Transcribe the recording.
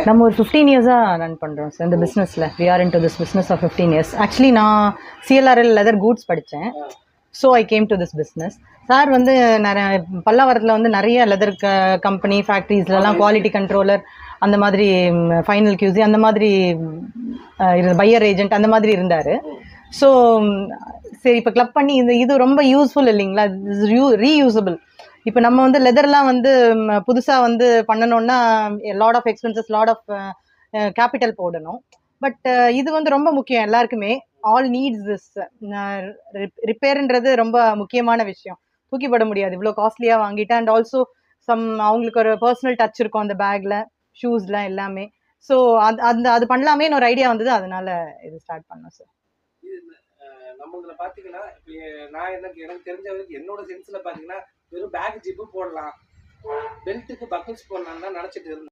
நம்ம ஒரு 15 இயர்ஸா ரன் பண்றோம் சார் இந்த பிசினஸ்ல. we are into this business of 15 years. Actually நான் சிஎல்ஆர்எல் லெதர் கூட்ஸ் படித்தேன். So I came to this business. Sir வந்து பல்லாவரத்தில் வந்து நிறைய லெதர் கம்பெனி ஃபேக்ட்ரிஸ்லாம் குவாலிட்டி கண்ட்ரோலர் அந்த மாதிரி ஃபைனல் கியூசி அந்த மாதிரி பையர் ஏஜென்ட் அந்த மாதிரி இருந்தார். ஸோ சரி இப்போ கிளப் பண்ணி இது ரொம்ப யூஸ்ஃபுல் இல்லைங்களா, ரீயூசபிள். இப்போ நம்ம வந்து லெதர்லாம் வந்து புதுசாக வந்து பண்ணணும்னா lot of expenses, lot of capital போடணும். பட் இது வந்து ரொம்ப முக்கியம் எல்லாருக்குமே. All needs this. ரிப்பேர்ன்றது ரொம்ப முக்கியமான விஷயம், தூக்கி போட முடியாது இவ்வளோ காஸ்ட்லியாக வாங்கிட்டு. அண்ட் ஆல்சோ அவங்களுக்கு ஒரு பர்சனல் டச் இருக்கும் அந்த பேக்கில், ஷூஸில் எல்லாமே. ஸோ அது பண்ணலாமேன்னு ஒரு ஐடியா வந்தது, அதனால இது ஸ்டார்ட் பண்ணோம் சார். நம்மள பாத்தீங்கன்னா நான் எனக்கு தெரிஞ்ச வரைக்கும் என்னோட சென்ஸ்ல பாத்தீங்கன்னா வெறும் பேக் ஜிப்பு போடலாம், பெல்ட்டுக்கு பக்கிள்ஸ் போடலாம்னு தான் நினைச்சிட்டு இருந்தேன்.